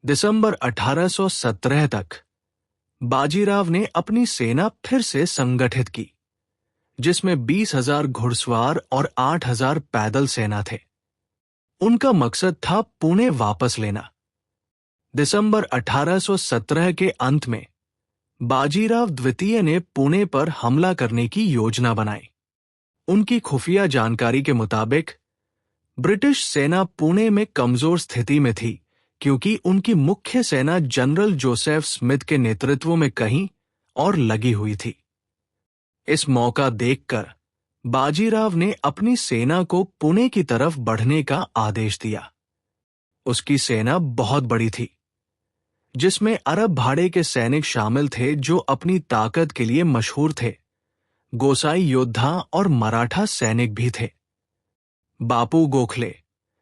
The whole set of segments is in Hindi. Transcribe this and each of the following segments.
दिसंबर 1817 तक बाजीराव ने अपनी सेना फिर से संगठित की, जिसमें 20,000 घुड़सवार और 8,000 पैदल सेना थे। उनका मकसद था पुणे वापस लेना। दिसंबर 1817 के अंत में बाजीराव द्वितीय ने पुणे पर हमला करने की योजना बनाई। उनकी खुफिया जानकारी के मुताबिक ब्रिटिश सेना पुणे में कमजोर स्थिति में थी, क्योंकि उनकी मुख्य सेना जनरल जोसेफ स्मिथ के नेतृत्व में कहीं और लगी हुई थी। इस मौका देखकर बाजीराव ने अपनी सेना को पुणे की तरफ बढ़ने का आदेश दिया। उसकी सेना बहुत बड़ी थी, जिसमें अरब भाड़े के सैनिक शामिल थे जो अपनी ताकत के लिए मशहूर थे। गोसाई योद्धा और मराठा सैनिक भी थे। बापू गोखले,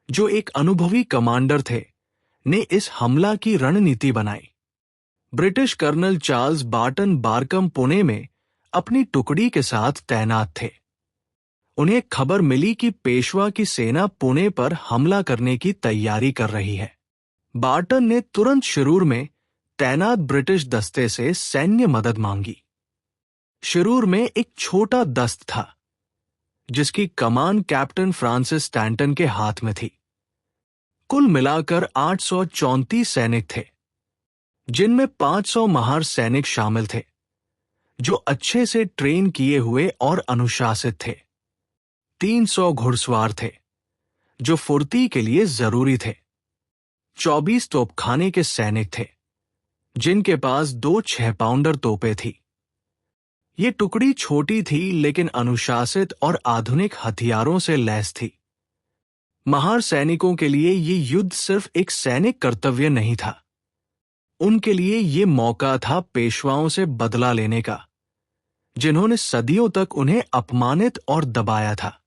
जो एक अनुभवी कमांडर थे, ने इस हमला की रणनीति बनाई। ब्रिटिश कर्नल चार्ल्स बार्टन बारकम पुणे में अपनी टुकड़ी के साथ तैनात थे। उन्हें खबर मिली कि पेशवा की सेना पुणे पर हमला करने की तैयारी कर रही है। बार्टन ने तुरंत शिरूर में तैनात ब्रिटिश दस्ते से सैन्य मदद मांगी। शिरूर में एक छोटा दस्त था, जिसकी कमान कैप्टन फ्रांसिस स्टैंटन के हाथ में थी। कुल मिलाकर 834 सैनिक थे, जिनमें 500 महार सैनिक शामिल थे, जो अच्छे से ट्रेन किए हुए और अनुशासित थे। 300 घुड़सवार थे, जो फुर्ती के लिए जरूरी थे। 24 तोपखाने के सैनिक थे, जिनके पास 2 6 पाउंडर तोपें थी। ये टुकड़ी छोटी थी, लेकिन अनुशासित और आधुनिक हथियारों से लैस थी। महार सैनिकों के लिए ये युद्ध सिर्फ एक सैनिक कर्तव्य नहीं था, उनके लिए ये मौका था पेशवाओं से बदला लेने का, जिन्होंने सदियों तक उन्हें अपमानित और दबाया था।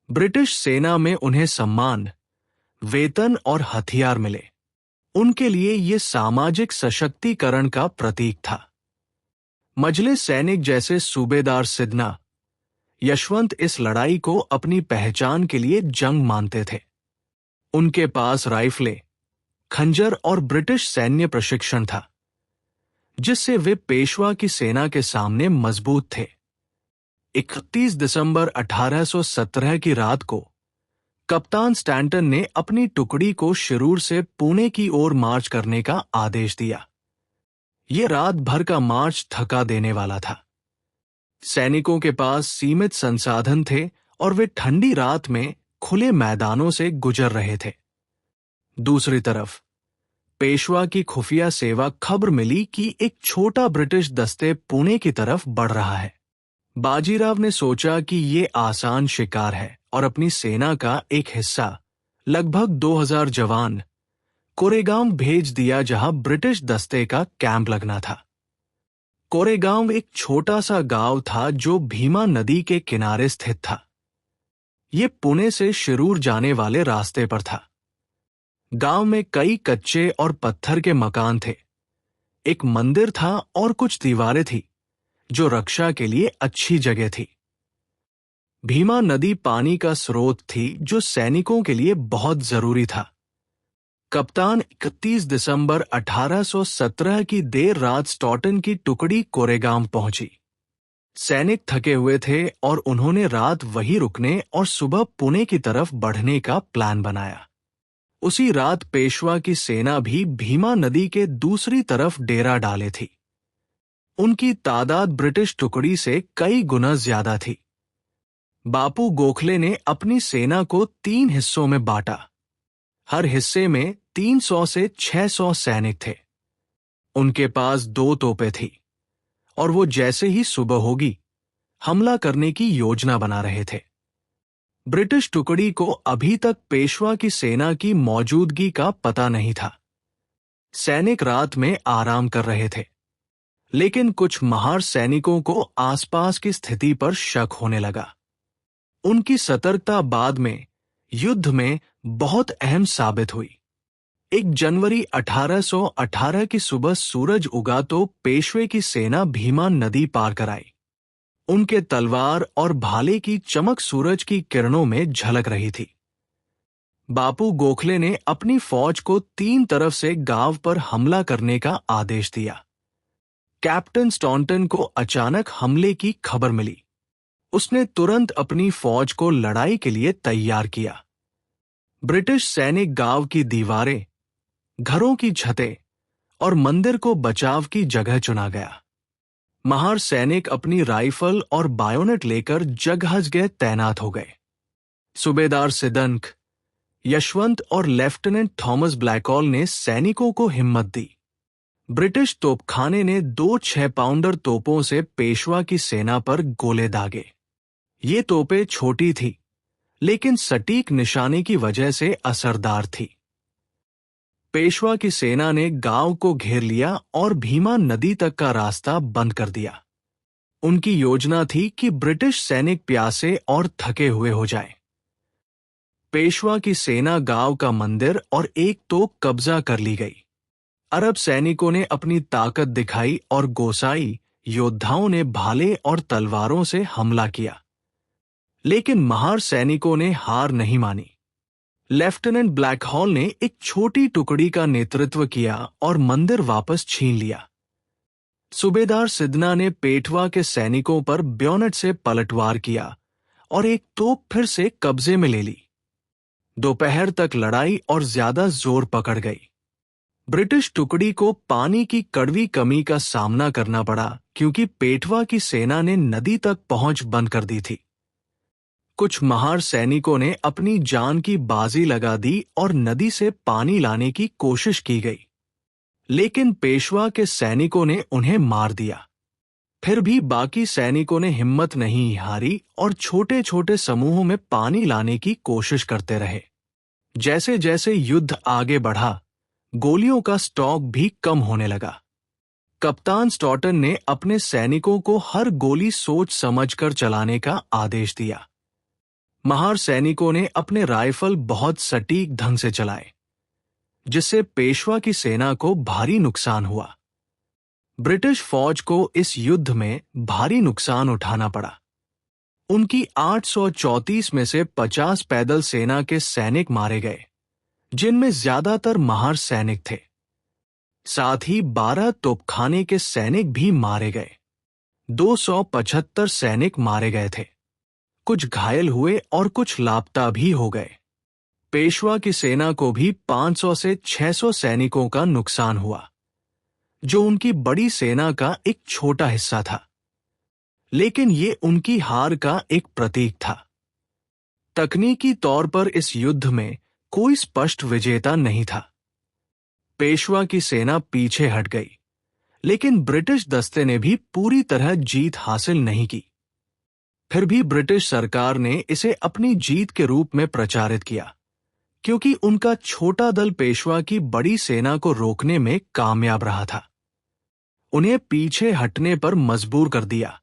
ब्रिटिश सेना में उन्हें सम्मान, वेतन और हथियार मिले। उनके लिए ये सामाजिक सशक्तिकरण का प्रतीक था। मजले सैनिक जैसे सूबेदार सिदना, यशवंत इस लड़ाई को अपनी पहचान के लिए जंग मानते थे। उनके पास राइफलें, खंजर और ब्रिटिश सैन्य प्रशिक्षण था, जिससे वे पेशवा की सेना के सामने मजबूत थे। 31 दिसंबर 1817 की रात को कप्तान स्टैंटन ने अपनी टुकड़ी को शिरूर से पुणे की ओर मार्च करने का आदेश दिया। ये रात भर का मार्च थका देने वाला था। सैनिकों के पास सीमित संसाधन थे और वे ठंडी रात में खुले मैदानों से गुजर रहे थे। दूसरी तरफ पेशवा की खुफिया सेवा खबर मिली कि एक छोटा ब्रिटिश दस्ते पुणे की तरफ बढ़ रहा है। बाजीराव ने सोचा कि ये आसान शिकार है और अपनी सेना का एक हिस्सा, लगभग 2000 जवान, कोरेगांव भेज दिया, जहां ब्रिटिश दस्ते का कैंप लगना था। कोरेगांव एक छोटा सा गांव था जो भीमा नदी के किनारे स्थित था। ये पुणे से शिरूर जाने वाले रास्ते पर था। गांव में कई कच्चे और पत्थर के मकान थे। एक मंदिर था और कुछ दीवारें थी, जो रक्षा के लिए अच्छी जगह थी। भीमा नदी पानी का स्रोत थी, जो सैनिकों के लिए बहुत जरूरी था। कप्तान 31 दिसंबर 1817 की देर रात स्टॉटन की टुकड़ी कोरेगांव पहुंची। सैनिक थके हुए थे और उन्होंने रात वहीं रुकने और सुबह पुणे की तरफ बढ़ने का प्लान बनाया। उसी रात पेशवा की सेना भी भीमा नदी के दूसरी तरफ डेरा डाले थी। उनकी तादाद ब्रिटिश टुकड़ी से कई गुना ज्यादा थी। बापू गोखले ने अपनी सेना को 3 हिस्सों में बांटा। हर हिस्से में 300 से 600 सैनिक थे। उनके पास 2 तोपें थी और वो जैसे ही सुबह होगी हमला करने की योजना बना रहे थे। ब्रिटिश टुकड़ी को अभी तक पेशवा की सेना की मौजूदगी का पता नहीं था। सैनिक रात में आराम कर रहे थे, लेकिन कुछ महार सैनिकों को आसपास की स्थिति पर शक होने लगा। उनकी सतर्कता बाद में युद्ध में बहुत अहम साबित हुई। 1 जनवरी 1818 की सुबह सूरज उगा तो पेशवे की सेना भीमा नदी पार कर आई। उनके तलवार और भाले की चमक सूरज की किरणों में झलक रही थी। बापू गोखले ने अपनी फौज को 3 तरफ से गांव पर हमला करने का आदेश दिया। कैप्टन स्टॉन्टन को अचानक हमले की खबर मिली। उसने तुरंत अपनी फौज को लड़ाई के लिए तैयार किया। ब्रिटिश सैनिक गांव की दीवारें, घरों की छतें और मंदिर को बचाव की जगह चुना गया। महार सैनिक अपनी राइफल और बायोनेट लेकर जगह तैनात हो गए। सूबेदार सिदंक, यशवंत और लेफ्टिनेंट थॉमस ब्लैकऑल ने सैनिकों को हिम्मत दी। ब्रिटिश तोपखाने ने 2 6 पाउंडर तोपों से पेशवा की सेना पर गोले दागे। ये तोपें छोटी थी, लेकिन सटीक निशाने की वजह से असरदार थी। पेशवा की सेना ने गांव को घेर लिया और भीमा नदी तक का रास्ता बंद कर दिया। उनकी योजना थी कि ब्रिटिश सैनिक प्यासे और थके हुए हो जाएं। पेशवा की सेना गांव का मंदिर और एक तोप कब्जा कर ली गई। अरब सैनिकों ने अपनी ताकत दिखाई और गोसाई योद्धाओं ने भाले और तलवारों से हमला किया। लेकिन महार सैनिकों ने हार नहीं मानी। लेफ्टिनेंट ब्लैकहॉल ने एक छोटी टुकड़ी का नेतृत्व किया और मंदिर वापस छीन लिया। सूबेदार सिदना ने पेटवा के सैनिकों पर ब्योनेट से पलटवार किया और एक तोप फिर से कब्जे में ले ली। दोपहर तक लड़ाई और ज्यादा जोर पकड़ गई। ब्रिटिश टुकड़ी को पानी की कड़वी कमी का सामना करना पड़ा क्योंकि पेटवा की सेना ने नदी तक पहुंच बंद कर दी थी। कुछ महार सैनिकों ने अपनी जान की बाजी लगा दी और नदी से पानी लाने की कोशिश की गई, लेकिन पेशवा के सैनिकों ने उन्हें मार दिया। फिर भी बाकी सैनिकों ने हिम्मत नहीं हारी और छोटे छोटे समूहों में पानी लाने की कोशिश करते रहे। जैसे जैसे युद्ध आगे बढ़ा, गोलियों का स्टॉक भी कम होने लगा। कप्तान स्टॉटन ने अपने सैनिकों को हर गोली सोच समझकर चलाने का आदेश दिया। महार सैनिकों ने अपने राइफल बहुत सटीक ढंग से चलाए, जिससे पेशवा की सेना को भारी नुकसान हुआ। ब्रिटिश फौज को इस युद्ध में भारी नुकसान उठाना पड़ा। उनकी 834 में से 50 पैदल सेना के सैनिक मारे गए, जिनमें ज्यादातर महार सैनिक थे। साथ ही 12 तोपखाने के सैनिक भी मारे गए। 275 सैनिक मारे गए थे। कुछ घायल हुए और कुछ लापता भी हो गए। पेशवा की सेना को भी 500 से 600 सैनिकों का नुकसान हुआ, जो उनकी बड़ी सेना का एक छोटा हिस्सा था, लेकिन ये उनकी हार का एक प्रतीक था। तकनीकी तौर पर इस युद्ध में कोई स्पष्ट विजेता नहीं था। पेशवा की सेना पीछे हट गई, लेकिन ब्रिटिश दस्ते ने भी पूरी तरह जीत हासिल नहीं की। फिर भी ब्रिटिश सरकार ने इसे अपनी जीत के रूप में प्रचारित किया, क्योंकि उनका छोटा दल पेशवा की बड़ी सेना को रोकने में कामयाब रहा था। उन्हें पीछे हटने पर मजबूर कर दिया।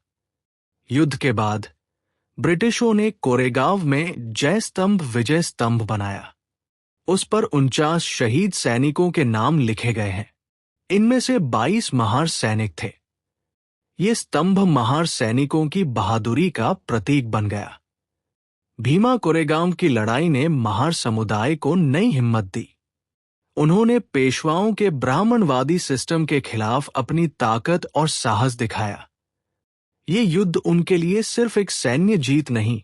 युद्ध के बाद ब्रिटिशों ने कोरेगांव में जय स्तंभ विजय स्तंभ बनाया। उस पर 49 शहीद सैनिकों के नाम लिखे गए हैं। इनमें से 22 महार सैनिक थे। ये स्तंभ महार सैनिकों की बहादुरी का प्रतीक बन गया। भीमा कोरेगांव की लड़ाई ने महार समुदाय को नई हिम्मत दी। उन्होंने पेशवाओं के ब्राह्मणवादी सिस्टम के खिलाफ अपनी ताकत और साहस दिखाया। ये युद्ध उनके लिए सिर्फ एक सैन्य जीत नहीं,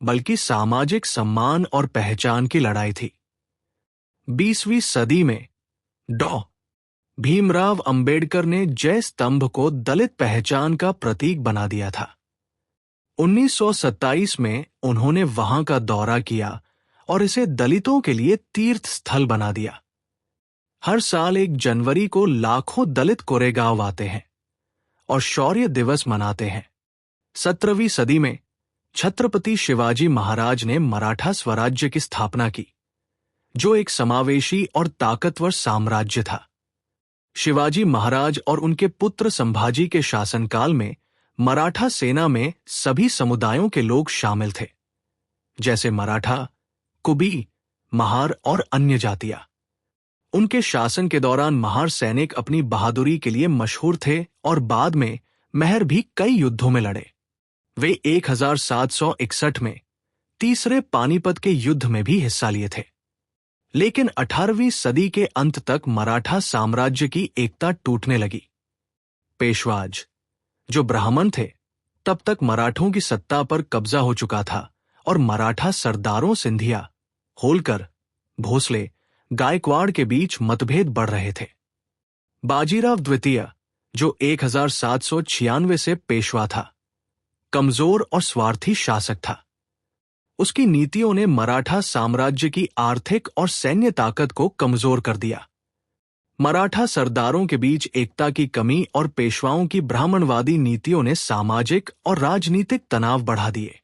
बल्कि सामाजिक सम्मान और पहचान की लड़ाई थी। 20वीं सदी में डॉ. भीमराव अंबेडकर ने जय स्तंभ को दलित पहचान का प्रतीक बना दिया था। 1927 में उन्होंने वहां का दौरा किया और इसे दलितों के लिए तीर्थ स्थल बना दिया। हर साल 1 जनवरी को लाखों दलित कोरेगांव आते हैं और शौर्य दिवस मनाते हैं। 17वीं सदी में छत्रपति शिवाजी महाराज ने मराठा स्वराज्य की स्थापना की, जो एक समावेशी और ताकतवर साम्राज्य था। शिवाजी महाराज और उनके पुत्र संभाजी के शासनकाल में मराठा सेना में सभी समुदायों के लोग शामिल थे, जैसे मराठा, कुबी, महार और अन्य जातियां। उनके शासन के दौरान महार सैनिक अपनी बहादुरी के लिए मशहूर थे और बाद में महर भी कई युद्धों में लड़े। वे 1761 में तीसरे पानीपत के युद्ध में भी हिस्सा लिए थे। लेकिन 18वीं सदी के अंत तक मराठा साम्राज्य की एकता टूटने लगी। पेशवाज, जो ब्राह्मण थे, तब तक मराठों की सत्ता पर कब्जा हो चुका था और मराठा सरदारों सिंधिया, होलकर, भोसले, गायकवाड़ के बीच मतभेद बढ़ रहे थे। बाजीराव द्वितीय, जो 1796 से पेशवा था, कमजोर और स्वार्थी शासक था। उसकी नीतियों ने मराठा साम्राज्य की आर्थिक और सैन्य ताकत को कमजोर कर दिया। मराठा सरदारों के बीच एकता की कमी और पेशवाओं की ब्राह्मणवादी नीतियों ने सामाजिक और राजनीतिक तनाव बढ़ा दिए।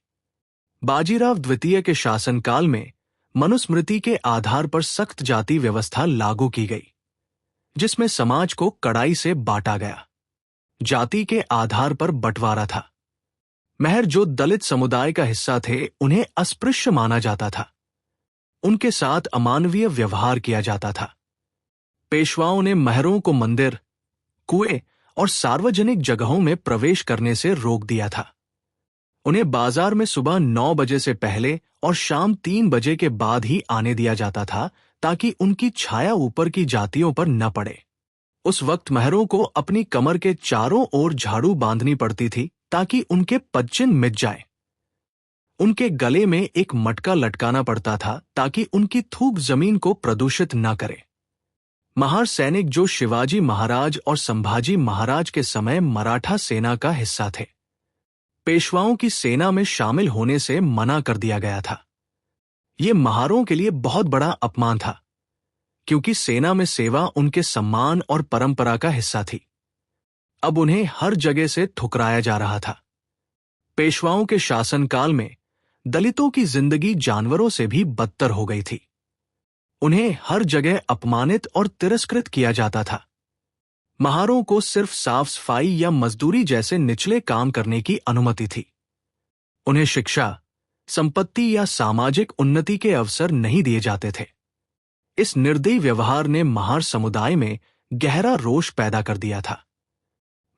बाजीराव द्वितीय के शासनकाल में मनुस्मृति के आधार पर सख्त जाति व्यवस्था लागू की गई, जिसमें समाज को कड़ाई से बांटा गया। जाति के आधार पर बंटवारा था। महर, जो दलित समुदाय का हिस्सा थे, उन्हें अस्पृश्य माना जाता था। उनके साथ अमानवीय व्यवहार किया जाता था। पेशवाओं ने महरों को मंदिर, कुएं और सार्वजनिक जगहों में प्रवेश करने से रोक दिया था। उन्हें बाजार में सुबह 9 बजे से पहले और शाम 3 बजे के बाद ही आने दिया जाता था, ताकि उनकी छाया ऊपर की जातियों पर न पड़े। उस वक्त महरों को अपनी कमर के चारों ओर झाड़ू बांधनी पड़ती थी, ताकि उनके पदचिन्ह मिट जाए। उनके गले में एक मटका लटकाना पड़ता था, ताकि उनकी थूक जमीन को प्रदूषित न करे। महार सैनिक, जो शिवाजी महाराज और संभाजी महाराज के समय मराठा सेना का हिस्सा थे, पेशवाओं की सेना में शामिल होने से मना कर दिया गया था। ये महारों के लिए बहुत बड़ा अपमान था, क्योंकि सेना में सेवा उनके सम्मान और परंपरा का हिस्सा थी। अब उन्हें हर जगह से ठुकराया जा रहा था। पेशवाओं के शासनकाल में दलितों की जिंदगी जानवरों से भी बदतर हो गई थी। उन्हें हर जगह अपमानित और तिरस्कृत किया जाता था। महारों को सिर्फ साफ सफाई या मजदूरी जैसे निचले काम करने की अनुमति थी। उन्हें शिक्षा, संपत्ति या सामाजिक उन्नति के अवसर नहीं दिए जाते थे। इस निर्दयी व्यवहार ने महार समुदाय में गहरा रोष पैदा कर दिया था।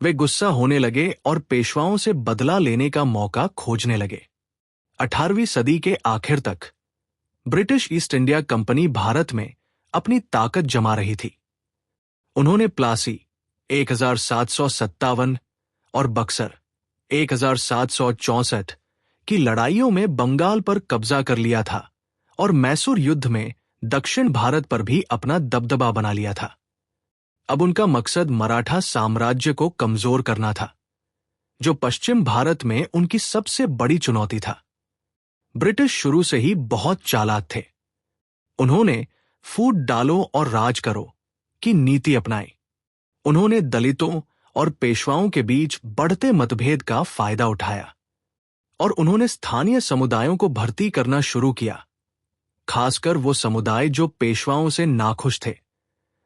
वे गुस्सा होने लगे और पेशवाओं से बदला लेने का मौका खोजने लगे। 18वीं सदी के आखिर तक British east India company Bharat में अपनी ताकत जमा रही थी। उन्होंने प्लासी 1757 और बक्सर 1764 की लड़ाइयों में बंगाल पर कब्जा कर लिया था और मैसूर युद्ध में दक्षिण भारत पर भी अपना दबदबा बना लिया था। अब उनका मकसद मराठा साम्राज्य को कमजोर करना था, जो पश्चिम भारत में उनकी सबसे बड़ी चुनौती था। ब्रिटिश शुरू से ही बहुत चालाक थे। उन्होंने फूट डालो और राज करो की नीति अपनाई। उन्होंने दलितों और पेशवाओं के बीच बढ़ते मतभेद का फायदा उठाया और उन्होंने स्थानीय समुदायों को भर्ती करना शुरू किया, खासकर वो समुदाय जो पेशवाओं से नाखुश थे,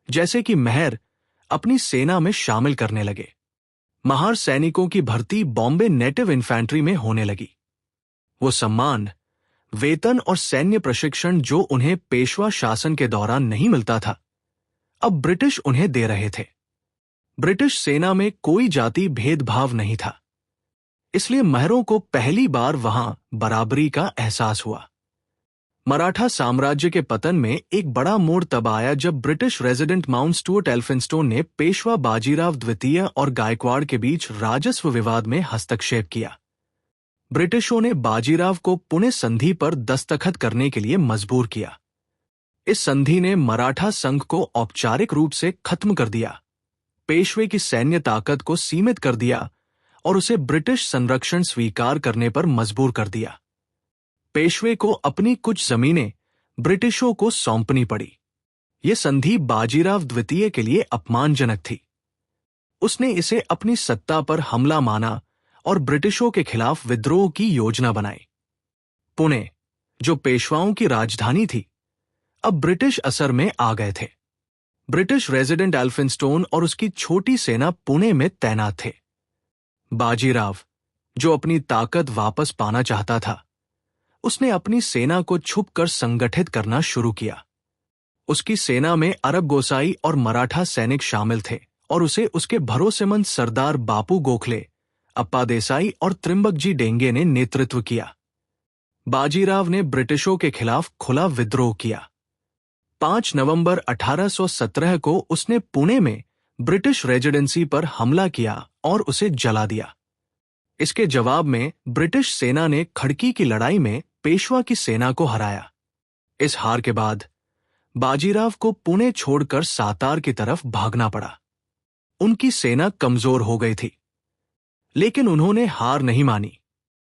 जैसे कि महर, अपनी सेना में शामिल करने लगे। महार सैनिकों की भर्ती बॉम्बे नेटिव इन्फेंट्री में होने लगी। वो सम्मान, वेतन और सैन्य प्रशिक्षण जो उन्हें पेशवा शासन के दौरान नहीं मिलता था, अब ब्रिटिश उन्हें दे रहे थे। ब्रिटिश सेना में कोई जाति भेदभाव नहीं था, इसलिए महरों को पहली बार वहां बराबरी का एहसास हुआ। मराठा साम्राज्य के पतन में एक बड़ा मोड़ तब आया जब British resident mount Stuart Elphinstone ने पेशवा बाजीराव द्वितीय और गायकवाड़ के बीच राजस्व विवाद में हस्तक्षेप किया। ब्रिटिशों ने बाजीराव को पुणे संधि पर दस्तखत करने के लिए मजबूर किया। इस संधि ने मराठा संघ को औपचारिक रूप से खत्म कर दिया, पेशवे की सैन्य ताकत को सीमित कर दिया और उसे ब्रिटिश संरक्षण स्वीकार करने पर मजबूर कर दिया। पेशवे को अपनी कुछ जमीनें ब्रिटिशों को सौंपनी पड़ी। यह संधि बाजीराव द्वितीय के लिए अपमानजनक थी। उसने इसे अपनी सत्ता पर हमला माना और ब्रिटिशों के खिलाफ विद्रोह की योजना बनाई। पुणे, जो पेशवाओं की राजधानी थी, अब ब्रिटिश असर में आ गए थे। ब्रिटिश रेजिडेंट एल्फिंस्टोन और उसकी छोटी सेना पुणे में तैनात थे। बाजीराव, जो अपनी ताकत वापस पाना चाहता था, उसने अपनी सेना को छुपकर संगठित करना शुरू किया। उसकी सेना में अरब गोसाई और मराठा सैनिक शामिल थे और उसे उसके भरोसेमंद सरदार बापू गोखले, अप्पा देसाई और त्रिंबकजी डेंगे ने नेतृत्व किया। बाजीराव ने ब्रिटिशों के खिलाफ खुला विद्रोह किया। 5 नवंबर 1817 को उसने पुणे में ब्रिटिश रेजिडेंसी पर हमला किया और उसे जला दिया। इसके जवाब में ब्रिटिश सेना ने खड़की की लड़ाई में पेशवा की सेना को हराया। इस हार के बाद बाजीराव को पुणे छोड़कर सातार की तरफ भागना पड़ा। उनकी सेना कमजोर हो गई थी, लेकिन उन्होंने हार नहीं मानी